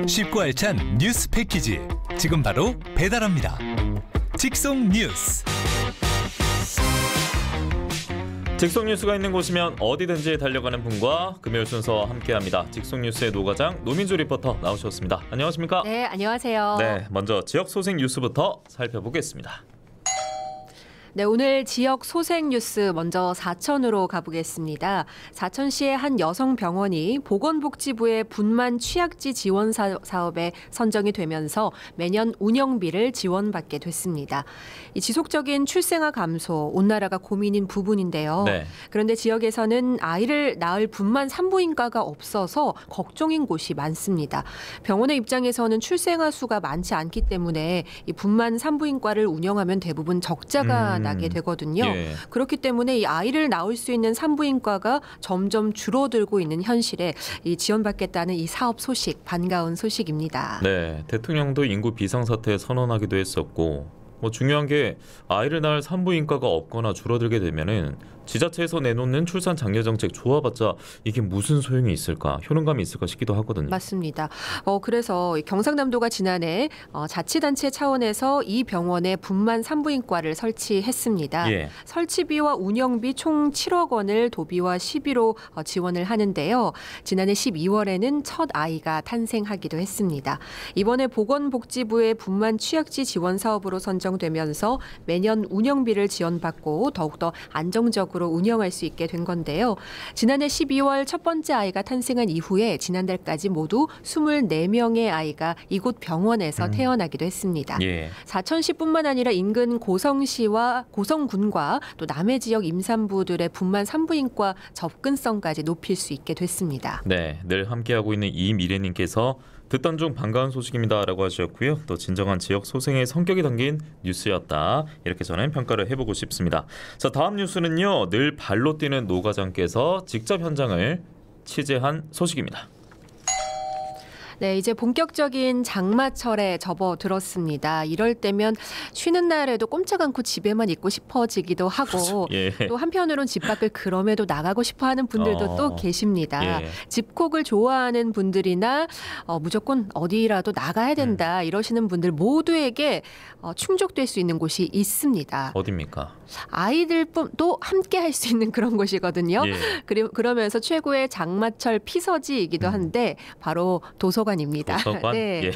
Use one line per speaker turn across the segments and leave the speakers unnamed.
쉽고 알찬 뉴스 패키지 지금 바로 배달합니다. 직송 뉴스.
직송 뉴스가 있는 곳이면 어디든지 달려가는 분과 금요일 순서 함께합니다. 직송 뉴스의 노과장 노민주 리포터 나오셨습니다. 안녕하십니까?
네, 안녕하세요.
네, 먼저 지역 소식 뉴스부터 살펴보겠습니다.
네, 오늘 지역 소생 뉴스 먼저 사천으로 가보겠습니다. 사천시의 한 여성병원이 보건복지부의 분만 취약지 지원 사업에 선정이 되면서 매년 운영비를 지원받게 됐습니다. 이 지속적인 출생아 감소, 온 나라가 고민인 부분인데요. 네. 그런데 지역에서는 아이를 낳을 분만 산부인과가 없어서 걱정인 곳이 많습니다. 병원의 입장에서는 출생아 수가 많지 않기 때문에 이 분만 산부인과를 운영하면 대부분 적자가 나게 되거든요. 예. 그렇기 때문에 이 아이를 낳을 수 있는 산부인과가 점점 줄어들고 있는 현실에 이 지원받겠다는 이 사업 소식, 반가운 소식입니다.
네, 대통령도 인구 비상사태 선언하기도 했었고 중요한 게 아이를 낳을 산부인과가 없거나 줄어들게 되면은 지자체에서 내놓는 출산 장려 정책 좋아봤자 이게 무슨 소용이 있을까, 효능감이 있을까 싶기도 하거든요.
맞습니다. 그래서 경상남도가 지난해 자치단체 차원에서 이 병원에 분만 산부인과를 설치했습니다. 예. 설치비와 운영비 총 7억 원을 도비와 시비로 지원을 하는데요. 지난해 12월에는 첫 아이가 탄생하기도 했습니다. 이번에 보건복지부의 분만 취약지 지원 사업으로 선정되면서 매년 운영비를 지원받고 더욱더 안정적으로 운영할 수 있게 된 건데요. 지난해 12월 첫 번째 아이가 탄생한 이후에 지난달까지 모두 24명의 아이가 이곳 병원에서 태어나기도 했습니다. 예. 사천시뿐만 아니라 인근 고성시와 고성군과 또 남해 지역 임산부들의 분만 산부인과 접근성까지 높일 수 있게 됐습니다.
네, 늘 함께하고 있는 이미래님께서 듣던 중 반가운 소식입니다라고 하셨고요. 또 진정한 지역 소생의 성격이 담긴 뉴스였다, 이렇게 저는 평가를 해보고 싶습니다. 자, 다음 뉴스는요, 늘 발로 뛰는 노과장께서 직접 현장을 취재한 소식입니다.
네, 이제 본격적인 장마철에 접어들었습니다. 이럴 때면 쉬는 날에도 꼼짝 않고 집에만 있고 싶어지기도 하고 예. 또 한편으로는 집 밖을 그럼에도 나가고 싶어하는 분들도 또 계십니다. 예. 집콕을 좋아하는 분들이나 무조건 어디라도 나가야 된다 이러시는 분들 모두에게 충족될 수 있는 곳이 있습니다.
어디입니까?
아이들도 함께 할 수 있는 그런 곳이거든요. 예. 그러면서 최고의 장마철 피서지이기도 한데 바로 도서관입니다.
도서관?
네.
예.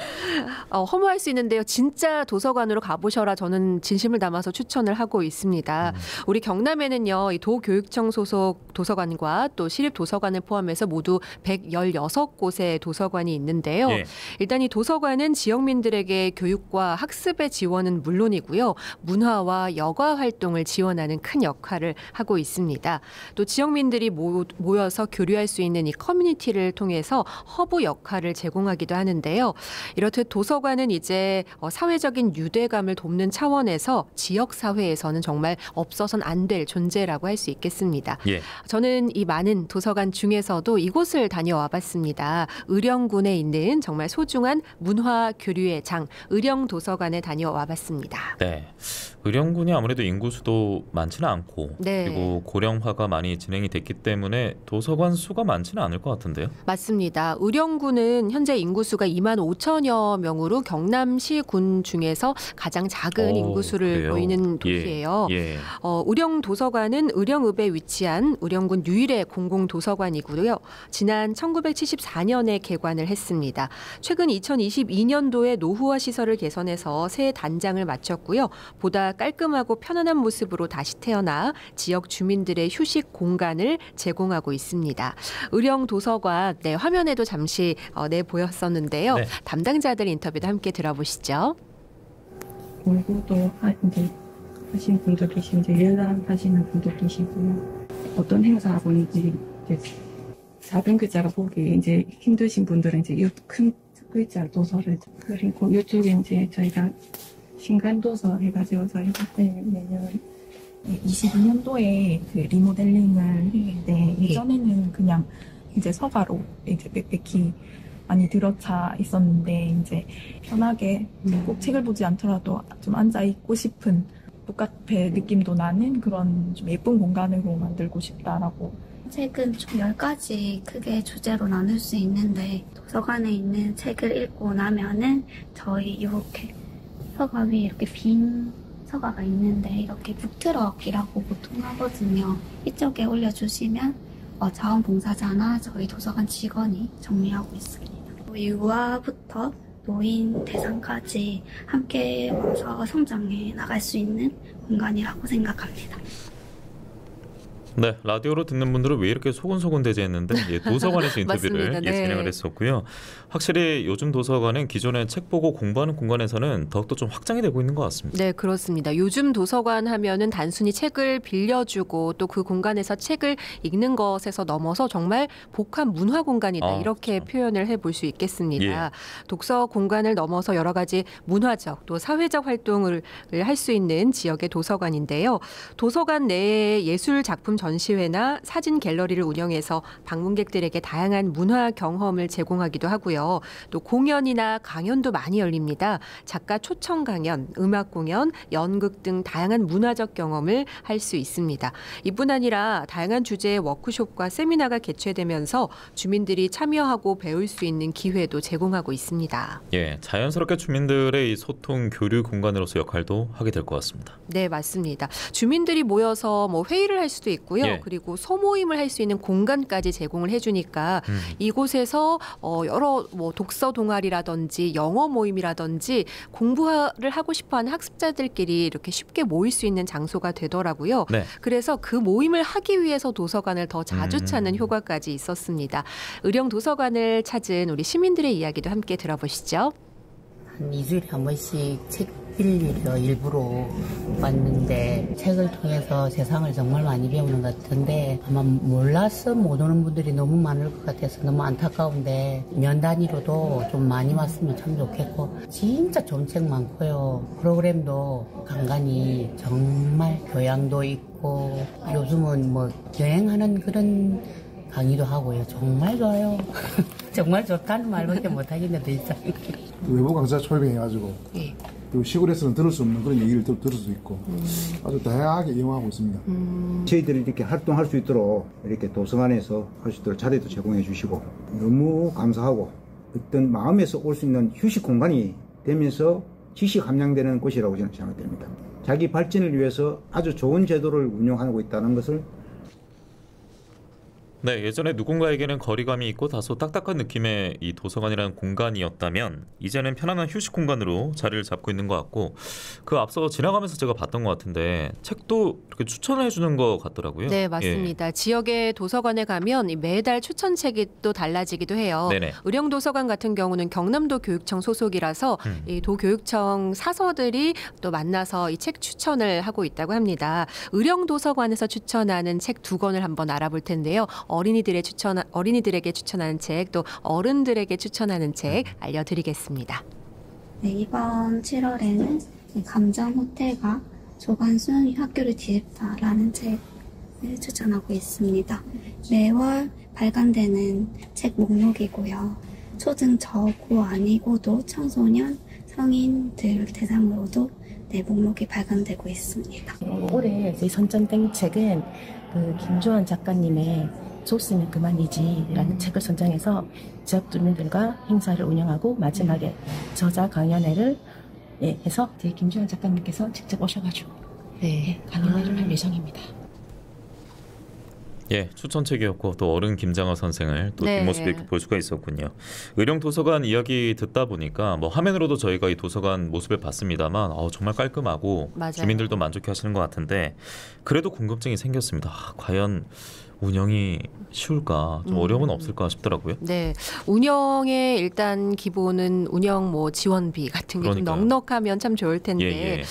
허무할 수 있는데요. 진짜 도서관으로 가보셔라, 저는 진심을 담아서 추천을 하고 있습니다. 우리 경남에는요, 이 도교육청 소속 도서관과 또 시립도서관을 포함해서 모두 116곳의 도서관이 있는데요. 예. 일단 이 도서관은 지역민들에게 교육과 학습의 지원은 물론이고요. 문화와 여가 활동을 지원하는 큰 역할을 하고 있습니다. 또 지역민들이 모여서 교류할 수 있는 이 커뮤니티를 통해서 허브 역할을 제공하기도 하는데요. 이렇듯 도서관은 이제 사회적인 유대감을 돕는 차원에서 지역사회에서는 정말 없어서는 안 될 존재라고 할 수 있겠습니다. 예. 저는 이 많은 도서관 중에서도 이곳을 다녀와 봤습니다. 의령군에 있는 정말 소중한 문화 교류의 장, 의령도서관에 다녀와 봤습니다.
네, 의령군이 아무래도 인구수도 많지는 않고 네. 그리고 고령화가 많이 진행이 됐기 때문에 도서관 수가 많지는 않을 것 같은데요.
맞습니다. 의령군은 현재 인구수가 2만 5천여 명으로 경남시군 중에서 가장 작은 인구수를
그래요?
보이는 도시예요.
예.
의령도서관은 의령읍에 위치한 의령군 유일의 공공도서관이고요. 지난 1974년에 개관을 했습니다. 최근 2022년도에 노후화 시설을 개선해서 새 단장을 마쳤고요. 보다 깔끔하고 편안한 모습으로 다시 태어나 지역 주민들의 휴식 공간을 제공하고 있습니다. 의령도서관, 네, 화면에도 잠시 내보였었는데요. 네. 담당자들 인터뷰도 함께 들어보시죠.
공부도 이제 하시는 분도 계시고 이제 예단 하시는 분도 계시고요. 어떤 행사하고인지 작은 글자가 보기 이제 힘드신 분들은 이제 이 큰 글자 도서를, 그리고 이쪽에 이제 저희가 신간도서 해가지고 저희가 매년
22년도에 그 리모델링을 했는데 예전에는 그냥 이제 서가로 이제 빽빽히 많이 들어차 있었는데 이제 편하게 꼭 책을 보지 않더라도 좀 앉아 있고 싶은 북카페 느낌도 나는 그런 좀 예쁜 공간으로 만들고 싶다라고
책은 총 10가지 크게 주제로 나눌 수 있는데 도서관에 있는 책을 읽고 나면은 저희 이렇게 서가 위에 이렇게 빈 서가가 있는데 이렇게 북트럭이라고 보통 하거든요. 이쪽에 올려주시면 자원봉사자나 저희 도서관 직원이 정리하고 있습니다. 유아부터 노인 대상까지 함께 와서 성장해 나갈 수 있는 공간이라고 생각합니다.
네, 라디오로 듣는 분들은 왜 이렇게 소곤소곤 대제했는데 도서관에서 인터뷰를
맞습니다. 네.
진행을 했었고요. 확실히 요즘 도서관은 기존에 책 보고 공부하는 공간에서는 더욱더 좀 확장이 되고 있는 것 같습니다.
네, 그렇습니다. 요즘 도서관 하면은 단순히 책을 빌려주고 또 그 공간에서 책을 읽는 것에서 넘어서 정말 복합 문화 공간이다. 이렇게
그렇죠.
표현을 해볼 수 있겠습니다. 독서 공간을 넘어서 여러 가지 문화적 또 사회적 활동을 할 수 있는 지역의 도서관인데요. 도서관 내에 예술 작품 전시회나 사진 갤러리를 운영해서 방문객들에게 다양한 문화 경험을 제공하기도 하고요. 또 공연이나 강연도 많이 열립니다. 작가 초청 강연, 음악 공연, 연극 등 다양한 문화적 경험을 할 수 있습니다. 이뿐 아니라 다양한 주제의 워크숍과 세미나가 개최되면서 주민들이 참여하고 배울 수 있는 기회도 제공하고 있습니다.
예, 자연스럽게 주민들의 이 소통 교류 공간으로서 역할도 하게 될 것 같습니다.
네, 맞습니다. 주민들이 모여서 뭐 회의를 할 수도 있고요.
예.
그리고 소모임을 할 수 있는 공간까지 제공을 해주니까 이곳에서 여러 뭐 독서 동아리라든지 영어 모임이라든지 공부를 하고 싶어하는 학습자들끼리 이렇게 쉽게 모일 수 있는 장소가 되더라고요.
네.
그래서 그 모임을 하기 위해서 도서관을 더 자주 찾는 효과까지 있었습니다. 의령 도서관을 찾은 우리 시민들의 이야기도 함께 들어보시죠.
한 2주일에 한 번씩 책 빌리러 일부러 왔는데 책을 통해서 세상을 정말 많이 배우는 것 같은데 아마 몰라서 못 오는 분들이 너무 많을 것 같아서 너무 안타까운데 면 단위로도 좀 많이 왔으면 참 좋겠고 진짜 좋은 책 많고요. 프로그램도 간간히 정말 교양도 있고 요즘은 뭐 여행하는 그런 강의도 하고요. 정말 좋아요. 정말 좋다는 말밖에 못하겠는데 진짜.
외부 강사 초빙해가지고
예.
그리고 시골에서는 들을 수 없는 그런 얘기를 들을 수 있고 아주 다양하게 이용하고 있습니다.
저희들이 이렇게 활동할 수 있도록 이렇게 도서관에서 할 수 있도록 자리도 제공해 주시고 너무 감사하고 어떤 마음에서 올 수 있는 휴식 공간이 되면서 지식 함량되는 곳이라고 저는 생각됩니다. 자기 발전을 위해서 아주 좋은 제도를 운영하고 있다는 것을
네, 예전에 누군가에게는 거리감이 있고 다소 딱딱한 느낌의 이 도서관이라는 공간이었다면 이제는 편안한 휴식 공간으로 자리를 잡고 있는 것 같고 그 앞서 지나가면서 제가 봤던 것 같은데 책도 이렇게 추천을 해주는 것 같더라고요.
네, 맞습니다.
예.
지역의 도서관에 가면 매달 추천책이 또 달라지기도 해요.
네네.
의령도서관 같은 경우는 경남도 교육청 소속이라서 이 도교육청 사서들이 또 만나서 이 책 추천을 하고 있다고 합니다. 의령도서관에서 추천하는 책 2권을 한번 알아볼 텐데요. 어린이들에게 추천하는 책, 또 어른들에게 추천하는 책 알려드리겠습니다.
네, 이번 7월에는 감정 호텔과 조관순 학교를 뒤집다라는 책을 추천하고 있습니다. 매월 발간되는 책 목록이고요. 초등 저고 아니고도 청소년, 성인들 대상으로도 목록이 발간되고 있습니다.
올해 저희 선정된 책은 그 김조한 작가님의 줬으면 그만이지라는 책을 선정해서 지역 주민들과 행사를 운영하고 마지막에 저자 강연회를 해서 저희 김조한 작가님께서 직접 오셔가지고 강연회를 할 예정입니다.
예, 추천책이었고 또 어른 김장하 선생을 또
네.
뒷모습 이렇게 볼 수가 있었군요. 의령 도서관 이야기 듣다 보니까 뭐 화면으로도 저희가 이 도서관 모습을 봤습니다만 정말 깔끔하고
맞아요.
주민들도 만족해하시는 것 같은데 그래도 궁금증이 생겼습니다. 과연 운영이 쉬울까, 좀 어려움은 없을까 싶더라고요.
네, 운영의 일단 기본은 운영 뭐 지원비 같은 게 좀
그러니까요.
넉넉하면 참 좋을 텐데
예.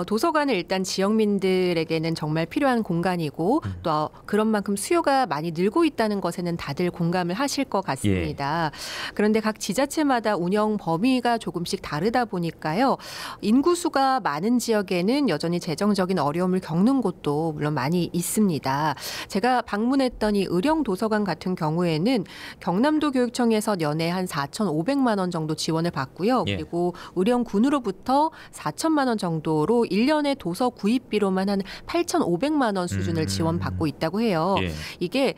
도서관은 일단 지역민들에게는 정말 필요한 공간이고 또 그런 만큼 수요가 많이 늘고 있다는 것에는 다들 공감을 하실 것 같습니다. 그런데 각 지자체마다 운영 범위가 조금씩 다르다 보니까요. 인구수가 많은 지역에는 여전히 재정적인 어려움을 겪는 곳도 물론 많이 있습니다. 제가 방문 방문했던 이 의령도서관 같은 경우에는 경남도 교육청에서 연에 한 4,500만 원 정도 지원을 받고요.
예.
그리고 의령군으로부터 4천만 원 정도로 1년에 도서 구입비로만 한 8,500만 원 수준을 지원받고 있다고 해요.
예.
이게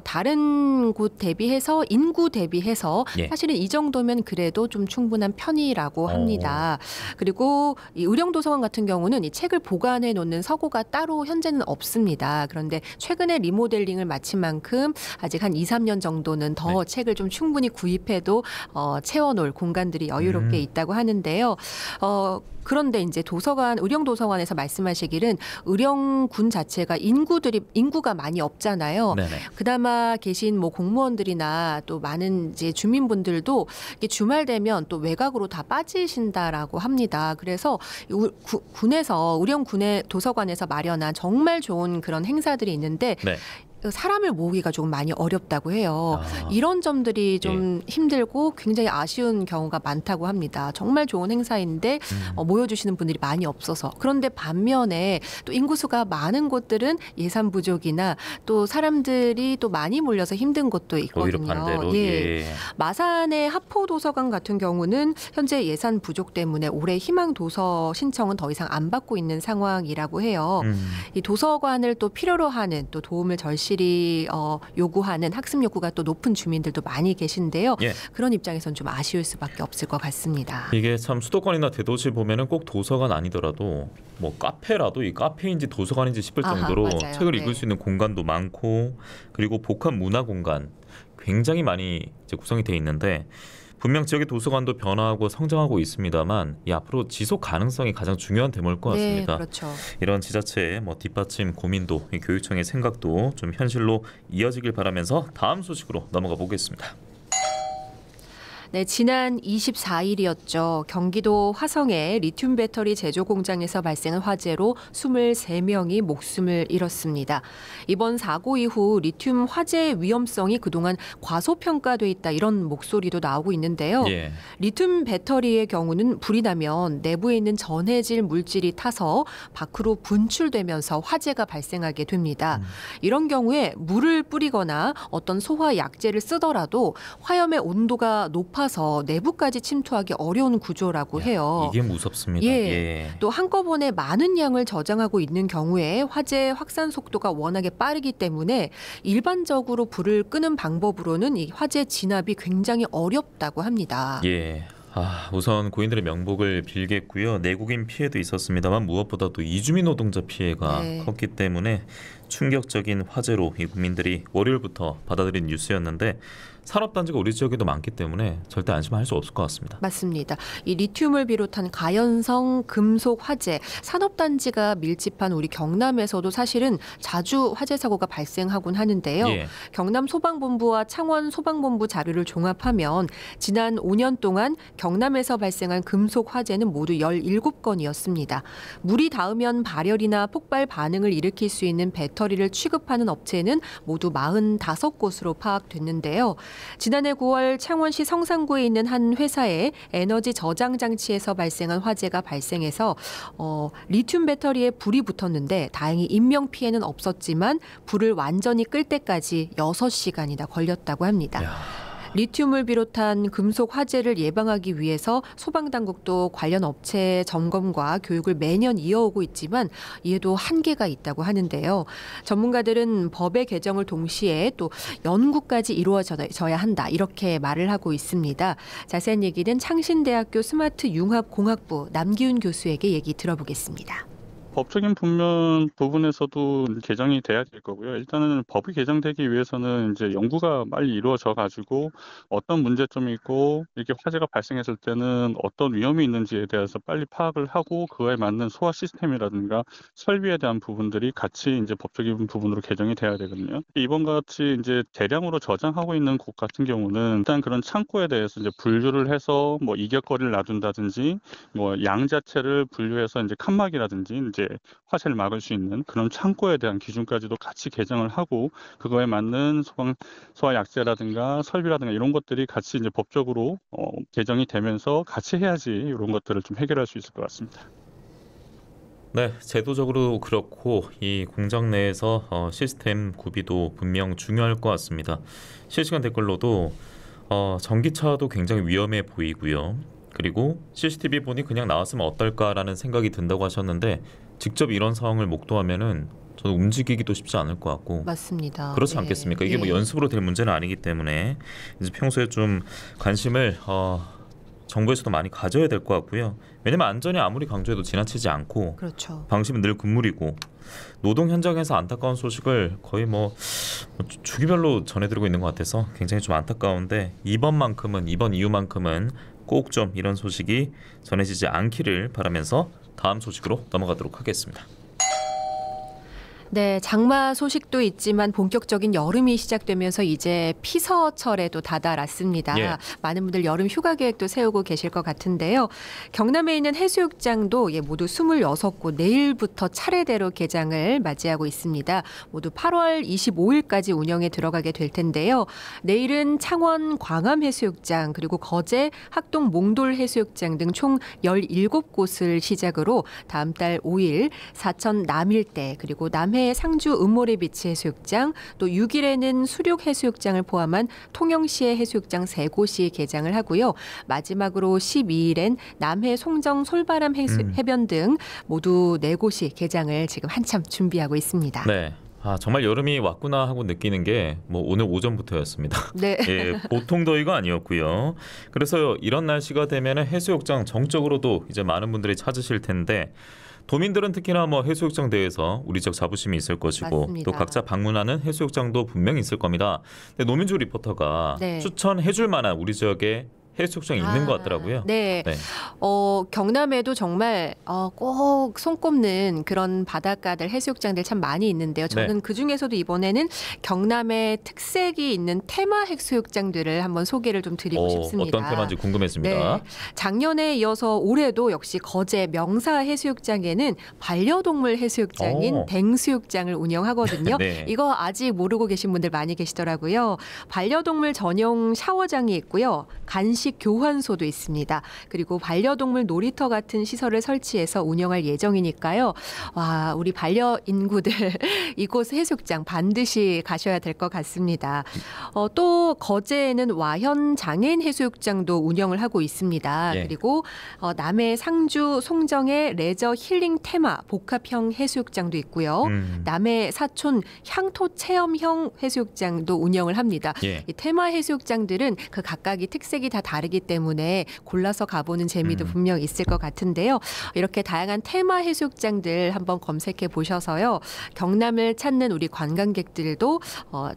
다른 곳 대비해서 인구 대비해서
예.
사실은 이 정도면 그래도 좀 충분한 편이라고 합니다. 그리고 이 의령도서관 같은 경우는 이 책을 보관해 놓는 서고가 따로 현재는 없습니다. 그런데 최근에 리모델링을 마친 만큼 아직 한 2, 3년 정도는 더 책을 좀 충분히 구입해도 채워놓을 공간들이 여유롭게 있다고 하는데요. 그런데 이제 의령도서관에서 말씀하시기는 의령군 자체가 인구가 많이 없잖아요.
네네.
그나마 계신 뭐 공무원들이나 또 많은 이제 주민분들도 이게 주말 되면 또 외곽으로 다 빠지신다라고 합니다. 그래서 의령군의 도서관에서 마련한 정말 좋은 그런 행사들이 있는데
네.
사람을 모으기가 조금 많이 어렵다고 해요. 이런 점들이 좀 힘들고 굉장히 아쉬운 경우가 많다고 합니다. 정말 좋은 행사인데 모여주시는 분들이 많이 없어서. 그런데 반면에 또 인구수가 많은 곳들은 예산 부족이나 또 사람들이 또 많이 몰려서 힘든 곳도 있거든요.
오히려 반대로.
예. 마산의 하포도서관 같은 경우는 현재 예산 부족 때문에 올해 희망도서 신청은 더 이상 안 받고 있는 상황이라고 해요. 이 도서관을 또 필요로 하는 또 도움을 절실히 요구하는 학습 욕구가 또 높은 주민들도 많이 계신데요.
예.
그런 입장에선 좀 아쉬울 수밖에 없을 것 같습니다.
이게 참 수도권이나 대도시 보면은 꼭 도서관 아니더라도 뭐 카페라도 이 카페인지 도서관인지 싶을 정도로
맞아요.
책을 읽을
네.
수 있는 공간도 많고 그리고 복합 문화 공간 굉장히 많이 이제 구성이 돼 있는데 분명 지역의 도서관도 변화하고 성장하고 있습니다만 이 앞으로 지속 가능성이 가장 중요한 대목일 것 같습니다.
네, 그렇죠.
이런 지자체의 뒷받침 고민도 이 교육청의 생각도 좀 현실로 이어지길 바라면서 다음 소식으로 넘어가 보겠습니다.
네, 지난 24일이었죠. 경기도 화성의 리튬 배터리 제조 공장에서 발생한 화재로 23명이 목숨을 잃었습니다. 이번 사고 이후 리튬 화재의 위험성이 그동안 과소평가돼 있다 이런 목소리도 나오고 있는데요.
예.
리튬 배터리의 경우는 불이 나면 내부에 있는 전해질 물질이 타서 밖으로 분출되면서 화재가 발생하게 됩니다. 이런 경우에 물을 뿌리거나 어떤 소화 약제를 쓰더라도 화염의 온도가 높아서 내부까지 침투하기 어려운 구조라고 해요.
이게 무섭습니다.
예. 또 한꺼번에 많은 양을 저장하고 있는 경우에 화재 확산 속도가 워낙에 빠르기 때문에 일반적으로 불을 끄는 방법으로는 이 화재 진압이 굉장히 어렵다고 합니다.
예. 우선 고인들의 명복을 빌겠고요. 내국인 피해도 있었습니다만 무엇보다도 이주민 노동자 피해가 컸기 때문에 충격적인 화재로 이 국민들이 월요일부터 받아들인 뉴스였는데 산업단지가 우리 지역에도 많기 때문에 절대 안심할 수 없을 것 같습니다.
맞습니다. 이 리튬을 비롯한 가연성 금속 화재, 산업단지가 밀집한 우리 경남에서도 사실은 자주 화재 사고가 발생하곤 하는데요.
예.
경남 소방본부와 창원 소방본부 자료를 종합하면 지난 5년 동안 경남에서 발생한 금속 화재는 모두 17건이었습니다. 물이 닿으면 발열이나 폭발 반응을 일으킬 수 있는 배터리를 취급하는 업체는 모두 45곳으로 파악됐는데요. 지난해 9월 창원시 성산구에 있는 한 회사의 에너지 저장 장치에서 발생한 화재가 발생해서 리튬 배터리에 불이 붙었는데 다행히 인명 피해는 없었지만 불을 완전히 끌 때까지 6시간이나 걸렸다고 합니다. 리튬을 비롯한 금속 화재를 예방하기 위해서 소방당국도 관련 업체 점검과 교육을 매년 이어오고 있지만 이에도 한계가 있다고 하는데요. 전문가들은 법의 개정을 동시에 또 연구까지 이루어져야 한다 이렇게 말을 하고 있습니다. 자세한 얘기는 창신대학교 스마트융합공학부 남기훈 교수에게 얘기 들어보겠습니다.
법적인 부분에서도 개정이 돼야 될 거고요. 일단은 법이 개정되기 위해서는 이제 연구가 빨리 이루어져 가지고 어떤 문제점이 있고 이렇게 화재가 발생했을 때는 어떤 위험이 있는지에 대해서 빨리 파악을 하고 그에 맞는 소화 시스템이라든가 설비에 대한 부분들이 같이 이제 법적인 부분으로 개정이 돼야 되거든요. 이번 같이 이제 대량으로 저장하고 있는 곳 같은 경우는 일단 그런 창고에 대해서 이제 분류를 해서 뭐 이격거리를 놔둔다든지 뭐 양 자체를 분류해서 이제 칸막이라든지 이제 화재를 막을 수 있는 그런 창고에 대한 기준까지도 같이 개정을 하고 그거에 맞는 소화 약제라든가 설비라든가 이런 것들이 같이 이제 법적으로 개정이 되면서 같이 해야지 이런 것들을 좀 해결할 수 있을 것 같습니다.
네, 제도적으로 그렇고 이 공장 내에서 시스템 구비도 분명 중요할 것 같습니다. 실시간 댓글로도 전기차도 굉장히 위험해 보이고요. 그리고 CCTV 보니 그냥 나왔으면 어떨까라는 생각이 든다고 하셨는데 직접 이런 상황을 목도하면은 저는 움직이기도 쉽지 않을 것 같고.
맞습니다.
그렇지
네.
않겠습니까? 이게 뭐
예.
연습으로 될 문제는 아니기 때문에 이제 평소에 좀 관심을 정부에서도 많이 가져야 될 것 같고요. 왜냐면 안전이 아무리 강조해도 지나치지 않고
그렇죠.
방심은 늘 금물이고 노동 현장에서 안타까운 소식을 거의 뭐 주기별로 전해드리고 있는 것 같아서 굉장히 좀 안타까운데 이번 이후만큼은 꼭 좀 이런 소식이 전해지지 않기를 바라면서 다음 소식으로 넘어가도록 하겠습니다.
네, 장마 소식도 있지만 본격적인 여름이 시작되면서 이제 피서철에도 다다랐습니다.
예.
많은 분들 여름 휴가 계획도 세우고 계실 것 같은데요. 경남에 있는 해수욕장도 모두 26곳 내일부터 차례대로 개장을 맞이하고 있습니다. 모두 8월 25일까지 운영에 들어가게 될 텐데요. 내일은 창원 광암해수욕장 그리고 거제 학동 몽돌 해수욕장 등 총 17곳을 시작으로 다음 달 5일 사천 남일대 그리고 남해 상주 은모래비치 해수욕장 또 6일에는 수륙 해수욕장을 포함한 통영시의 해수욕장 3곳이 개장을 하고요. 마지막으로 12일엔 남해 송정 솔바람 해변 등 모두 4곳이 개장을 지금 한참 준비하고 있습니다.
네. 정말 여름이 왔구나 하고 느끼는 게 뭐 오늘 오전부터였습니다.
네.
예, 보통 더위가 아니었고요. 그래서 이런 날씨가 되면 해수욕장 정적으로도 이제 많은 분들이 찾으실 텐데 도민들은 특히나 뭐 해수욕장 대해서 우리적 자부심이 있을 것이고
맞습니다.
또 각자 방문하는 해수욕장도 분명히 있을 겁니다. 근데 노민주 리포터가
네.
추천해줄 만한 우리 지역에 해수욕장이 있는 것 같더라고요.
네.
네.
경남에도 정말 꼭 손꼽는 그런 바닷가들 해수욕장들 참 많이 있는데요. 저는
네.
그중에서도 이번에는 경남의 특색이 있는 테마 해수욕장들을 한번 소개를 좀 드리고 싶습니다.
어떤 테마인지 궁금했습니다.
네. 작년에 이어서 올해도 역시 거제 명사 해수욕장에는 반려동물 해수욕장인 댕수욕장을 운영하거든요.
네.
이거 아직 모르고 계신 분들 많이 계시더라고요. 반려동물 전용 샤워장이 있고요. 간식 교환소도 있습니다. 그리고 반려동물 놀이터 같은 시설을 설치해서 운영할 예정이니까요. 와, 우리 반려인구들 이곳 해수욕장 반드시 가셔야 될 것 같습니다. 또 거제에는 와현 장애인 해수욕장도 운영을 하고 있습니다.
예.
그리고 남해 상주 송정의 레저 힐링 테마 복합형 해수욕장도 있고요. 남해 사촌 향토 체험형 해수욕장도 운영을 합니다.
예.
이 테마 해수욕장들은 그 각각이 특색이 다 다르기 때문에 골라서 가보는 재미도 분명 있을 것 같은데요. 이렇게 다양한 테마 해수욕장들 한번 검색해 보셔서요. 경남을 찾는 우리 관광객들도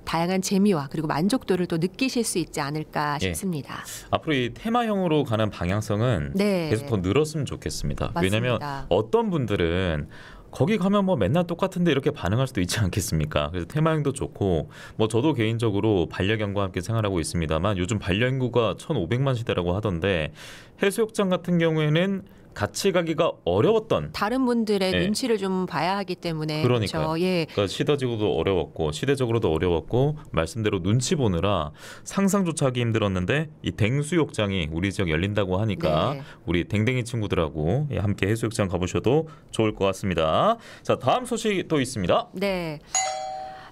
다양한 재미와 그리고 만족도를 또 느끼실 수 있지 않을까 싶습니다.
앞으로 이 테마형으로 가는 방향성은
네.
계속 더 늘었으면 좋겠습니다.
맞습니다.
왜냐하면 어떤 분들은 거기 가면 뭐 맨날 똑같은데 이렇게 반응할 수도 있지 않겠습니까? 그래서 테마형도 좋고 뭐 저도 개인적으로 반려견과 함께 생활하고 있습니다만 요즘 반려인구가 1,500만 시대라고 하던데 해수욕장 같은 경우에는 같이 가기가 어려웠던
다른 분들의
네.
눈치를 좀 봐야 하기 때문에
그러니까요.
그렇죠. 예.
그러니까 시대적으로도 어려웠고 시대적으로도 어려웠고 말씀대로 눈치 보느라 상상조차 하기 힘들었는데 이 댕수욕장이 우리 지역 열린다고 하니까
네.
우리 댕댕이 친구들하고 함께 해수욕장 가보셔도 좋을 것 같습니다. 자, 다음 소식 또 있습니다.
네.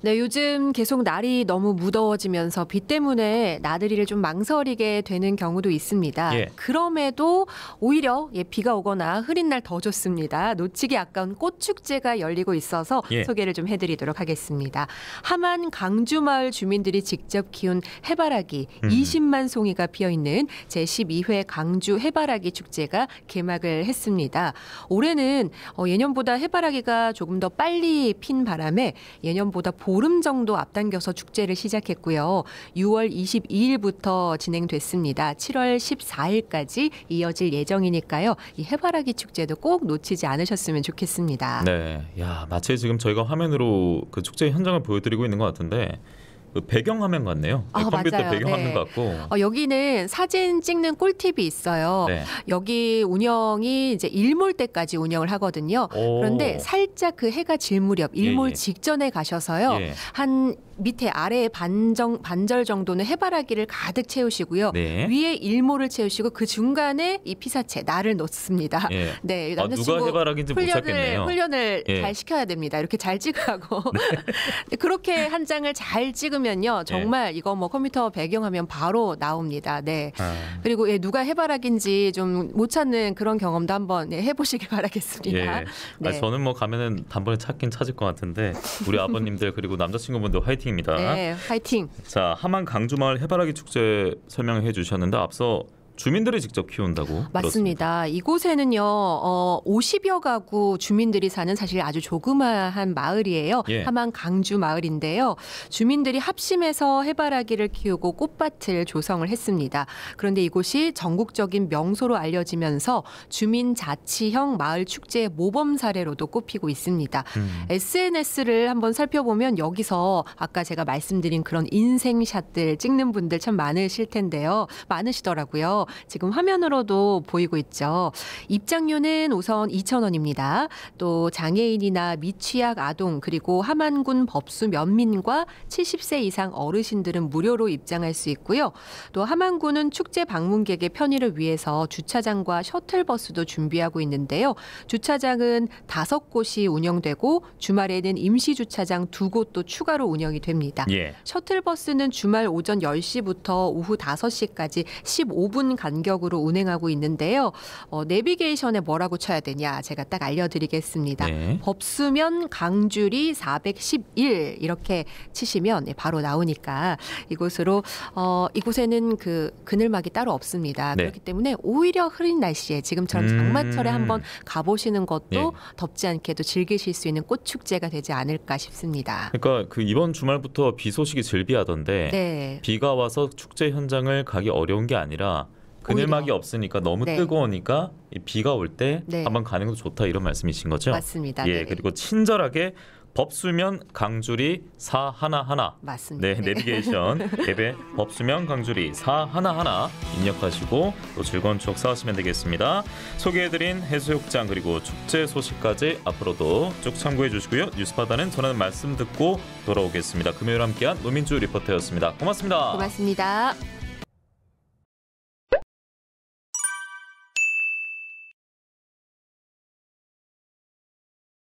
네, 요즘 계속 날이 너무 무더워지면서 비 때문에 나들이를 좀 망설이게 되는 경우도 있습니다.
예.
그럼에도 오히려 비가 오거나 흐린 날 더 좋습니다. 놓치기 아까운 꽃축제가 열리고 있어서
예.
소개를 좀 해드리도록 하겠습니다. 함안 강주마을 주민들이 직접 키운 해바라기 20만 송이가 피어있는 제12회 강주 해바라기 축제가 개막을 했습니다. 올해는 예년보다 해바라기가 조금 더 빨리 핀 바람에 예년보다 보름 정도 앞당겨서 축제를 시작했고요. 6월 22일부터 진행됐습니다. 7월 14일까지 이어질 예정이니까요. 이 해바라기 축제도 꼭 놓치지 않으셨으면 좋겠습니다.
네, 야 마치 지금 저희가 화면으로 그 축제 현장을 보여드리고 있는 것 같은데 그 배경화면 같네요. 네, 컴퓨터
맞아요.
배경화면
네.
같고.
여기는 사진 찍는 꿀팁이 있어요.
네.
여기 운영이 이제 일몰 때까지 운영을 하거든요. 그런데 살짝 그 해가 질 무렵 일몰
예.
직전에 가셔서요.
예.
한 밑에 아래에 반절 정도는 해바라기를 가득 채우시고요.
네.
위에 일몰을 채우시고 그 중간에 이 피사체 날을 놓습니다.
예.
네,
누가 해바라기인지 못 찾겠네요.
훈련을
예.
잘 시켜야 됩니다. 이렇게 잘 찍으라고. 그렇게 한 장을 잘 찍으면요, 정말 이거 뭐 컴퓨터 배경화면 바로 나옵니다. 네. 그리고 누가 해바라기인지 좀 못 찾는 그런 경험도 한번 해보시길 바라겠습니다.
예.
네.
저는 뭐 가면은 단번에 찾긴 찾을 것 같은데 우리 아버님들 그리고 남자친구분들 화이팅입니다.
네, 화이팅.
자, 함안 강주마을 해바라기 축제 설명해 주셨는데 앞서 주민들이 직접 키운다고
맞습니다. 들었습니다. 이곳에는요 50여 가구 주민들이 사는 사실 아주 조그마한 마을이에요.
예.
함안 강주 마을인데요. 주민들이 합심해서 해바라기를 키우고 꽃밭을 조성을 했습니다. 그런데 이곳이 전국적인 명소로 알려지면서 주민 자치형 마을 축제의 모범 사례로도 꼽히고 있습니다. SNS를 한번 살펴보면 여기서 아까 제가 말씀드린 그런 인생샷들 찍는 분들 참 많으실 텐데요. 많으시더라고요. 지금 화면으로도 보이고 있죠. 입장료는 우선 2,000원입니다. 또 장애인이나 미취학 아동 그리고 함안군 법수 면민과 70세 이상 어르신들은 무료로 입장할 수 있고요. 또 함안군은 축제 방문객의 편의를 위해서 주차장과 셔틀버스도 준비하고 있는데요. 주차장은 5곳이 운영되고 주말에는 임시주차장 2곳도 추가로 운영이 됩니다.
예.
셔틀버스는 주말 오전 10시부터 오후 5시까지 15분 간격으로 운행하고 있는데요. 내비게이션에 뭐라고 쳐야 되냐 제가 딱 알려드리겠습니다.
네.
법수면 강주리 411 이렇게 치시면 바로 나오니까 이곳으로 이곳에는 그 그늘막이 따로 없습니다.
네.
그렇기 때문에 오히려 흐린 날씨에 지금처럼 장마철에 한번 가보시는 것도
예.
덥지 않게도 즐기실 수 있는 꽃축제가 되지 않을까 싶습니다.
그러니까 그 이번 주말부터 비 소식이 즐비하던데
네.
비가 와서 축제 현장을 가기 어려운 게 아니라 그늘막이
오히려.
없으니까 너무
네.
뜨거우니까 이 비가 올 때
네.
한번 가는 것도 좋다 이런 말씀이신 거죠?
맞습니다.
예,
네.
그리고 친절하게 법수면 강주리 411
맞습니다.
네, 내비게이션 앱에 법수면 강주리 411 입력하시고 또 즐거운 추억 쌓으시면 되겠습니다. 소개해드린 해수욕장 그리고 축제 소식까지 앞으로도 쭉 참고해 주시고요. 뉴스바다는 전하는 말씀 듣고 돌아오겠습니다. 금요일 함께한 노민주 리포터였습니다. 고맙습니다.
고맙습니다.